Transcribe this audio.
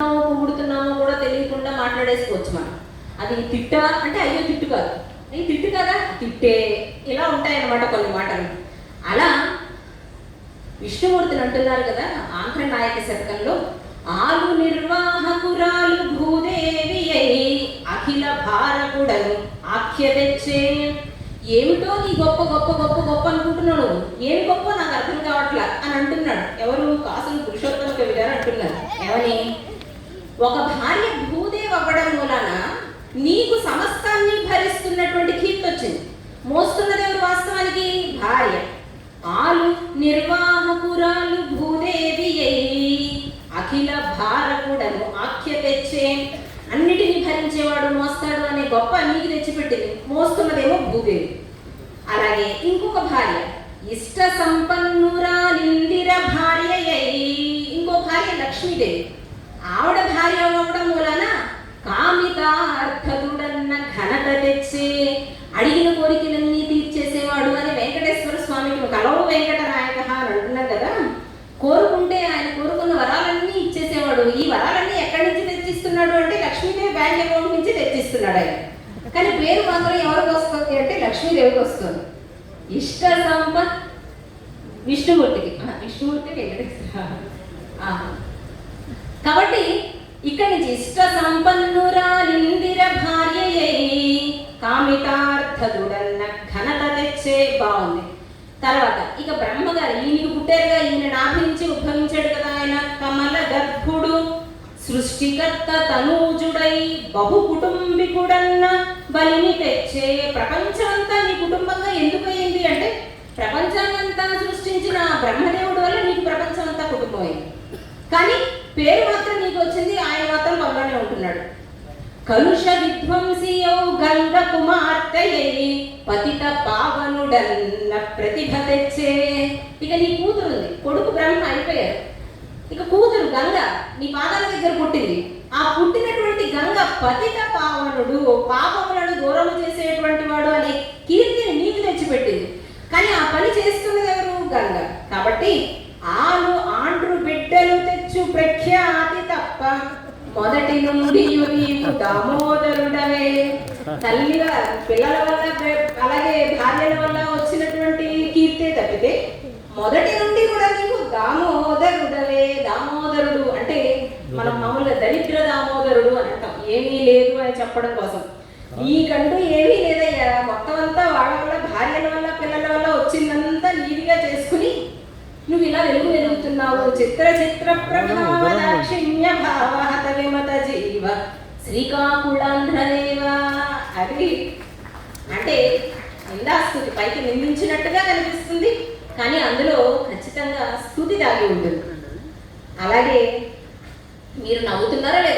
పొగుడుతున్నామో కూడా తెలియకుండా మాట్లాడేసుకోవచ్చు మనం. అది తిట్ట అంటే అయ్యో తిట్టు కాదు, అయ్యి తిట్టు కదా తిట్టే, ఇలా ఉంటాయన్నమాట కొన్ని మాటలు. అలా విష్ణుమూర్తిని అంటున్నారు కదా ఆంధ్ర నాయక శతకంలో, ఆలు నిర్వాహకురాలు భూదేవి అయి అఖిల భారకుడను ఆఖ్య తెచ్చే. ఏమిటో నీ గొప్ప గొప్ప గొప్ప గొప్ప అనుకుంటున్నావు, ఏమి గొప్ప నాకు అర్థం కావట్లా అని అంటున్నాడు. ఎవరు? కాసులు పురుషోత్తమ కవి గారు అంటున్నారు. ఏమని? ఒక భార్య భూదేవి అవ్వడం మూలన నీకు సమస్తాన్ని భరిస్తున్నటువంటి కీర్తి వచ్చింది. మోస్తున్నది ఎవరు వాస్తవానికి? భార్య. ఆలు నిర్వాహకురాలు భూదేవి అఖిల భారకుడను ఆఖ్య తెచ్చే. అన్నిటినీ భరించేవాడు, మోస్తాడు అనే గొప్ప నీకు తెచ్చిపెట్టింది. మోస్తున్నదేమో భూదేవి. అలాగే ఇంకొక భార్య ఇష్ట సంపన్నురాలిందిర భార్య, ఇంకో భార్య లక్ష్మీదేవి. ఆవిడ భార్య అవ్వడం మూలన కామితార్థదుడన్న ఘనత తెచ్చే, అడిగిన కోరికలన్నీ తీర్చేసేవాడు అని వెంకటేశ్వర స్వామికి కలవు వెంకటనాయక అని అంటున్నారు కదా. కోరుకుంటే ఆయన కోరుకున్న వరాలన్నీ ఇచ్చేసేవాడు. ఈ వరాలన్నీ ఎక్కడి నుంచి తెచ్చిస్తున్నాడు అంటే లక్ష్మీదేవి బ్యాంక్ అకౌంట్ నుంచి తెచ్చిస్తున్నాడు ఆయన. కానీ పేరు మాత్రం ఎవరికి వస్తుంది అంటే లక్ష్మీదేవికి వస్తుంది. ఇష్ట సంపత్ విష్ణుమూర్తికి వెంకటేశ్వర. కాబట్టి ఇక్కడి నుంచి ఇష్ట సంపన్నురాలిందిర భార్య కామితార్థదుడన్న ఘనత తెచ్చే. బాగుంది. తర్వాత ఇక బ్రహ్మగారు ఈయనకి పుట్టారుగా, ఈయన నాభి నుంచి ఉద్భవించాడు కదా ఆయన. కమల గర్భుడు సృష్టికర్త తనూజుడై బహు కుటుంబికుడన్న బలిని తెచ్చే. ప్రపంచమంతా నీ కుటుంబంగా ఎందుకు అయింది అంటే ప్రపంచాన్నంతా సృష్టించిన బ్రహ్మదేవుడు వల్ల నీకు ప్రపంచం అంతా కుటుంబం అయింది. కానీ పేరు మాత్రం నీకు వచ్చింది, ఆయన మాత్రం పక్కనే ఉంటున్నాడు. కలుష విధ్వంసి గంగ కుమార్తె పతిత పావనుడన్న ప్రతిభ తెచ్చే. ఇక నీ కూతురు ఉంది, కొడుకు బ్రహ్మ అయిపోయారు, ఇక కూతురు గంగ నీ పాదాల దగ్గర పుట్టింది. ఆ పుట్టినటువంటి గంగ పతిత పావనుడు, పాపములను దూరం చేసేటువంటి వాడు అనే కీర్తిని నీకు తెచ్చిపెట్టింది. కానీ ఆ పని చేస్తున్నది ఎవరు? గంగ. కాబట్టి ఆలు ఆండ్రు బిడ్డలు తెచ్చు ప్రఖ్యాతి తప్ప మొదటి నుండి నీవు దామోదరుడవే. తల్లిగా పిల్లల వల్ల అలాగే భార్యల వల్ల వచ్చినటువంటి కీర్తే తప్పితే మొదటి నుండి కూడా నీవు దామోదరుడవే. దామోదరుడు అంటే మనం మామూలుగా దరిద్ర దామోదరుడు అని అంటాం, ఏమీ లేదు అని చెప్పడం కోసం. నీకంటూ ఏమీ లేదయ్యా, మొత్తం అంతా వాళ్ళ వల్ల భార్యల వల్ల పిల్లల వల్ల వచ్చిందంతా నీదిగా చేసుకుని నువ్వు ఇలా వెలుగుతున్నావు. చిత్ర చిత్ర ప్రభావ దాక్షిణ్య భావ హత విమత జీవ శ్రీకాకుళాంధ్రదేవ. అది అంటే నిందాస్తుతి, పైకి నిందించినట్టుగా కనిపిస్తుంది కానీ అందులో ఖచ్చితంగా స్తుతి దాగి ఉంటుంది. అలాగే మీరు నవ్వుతున్నారా లేదా?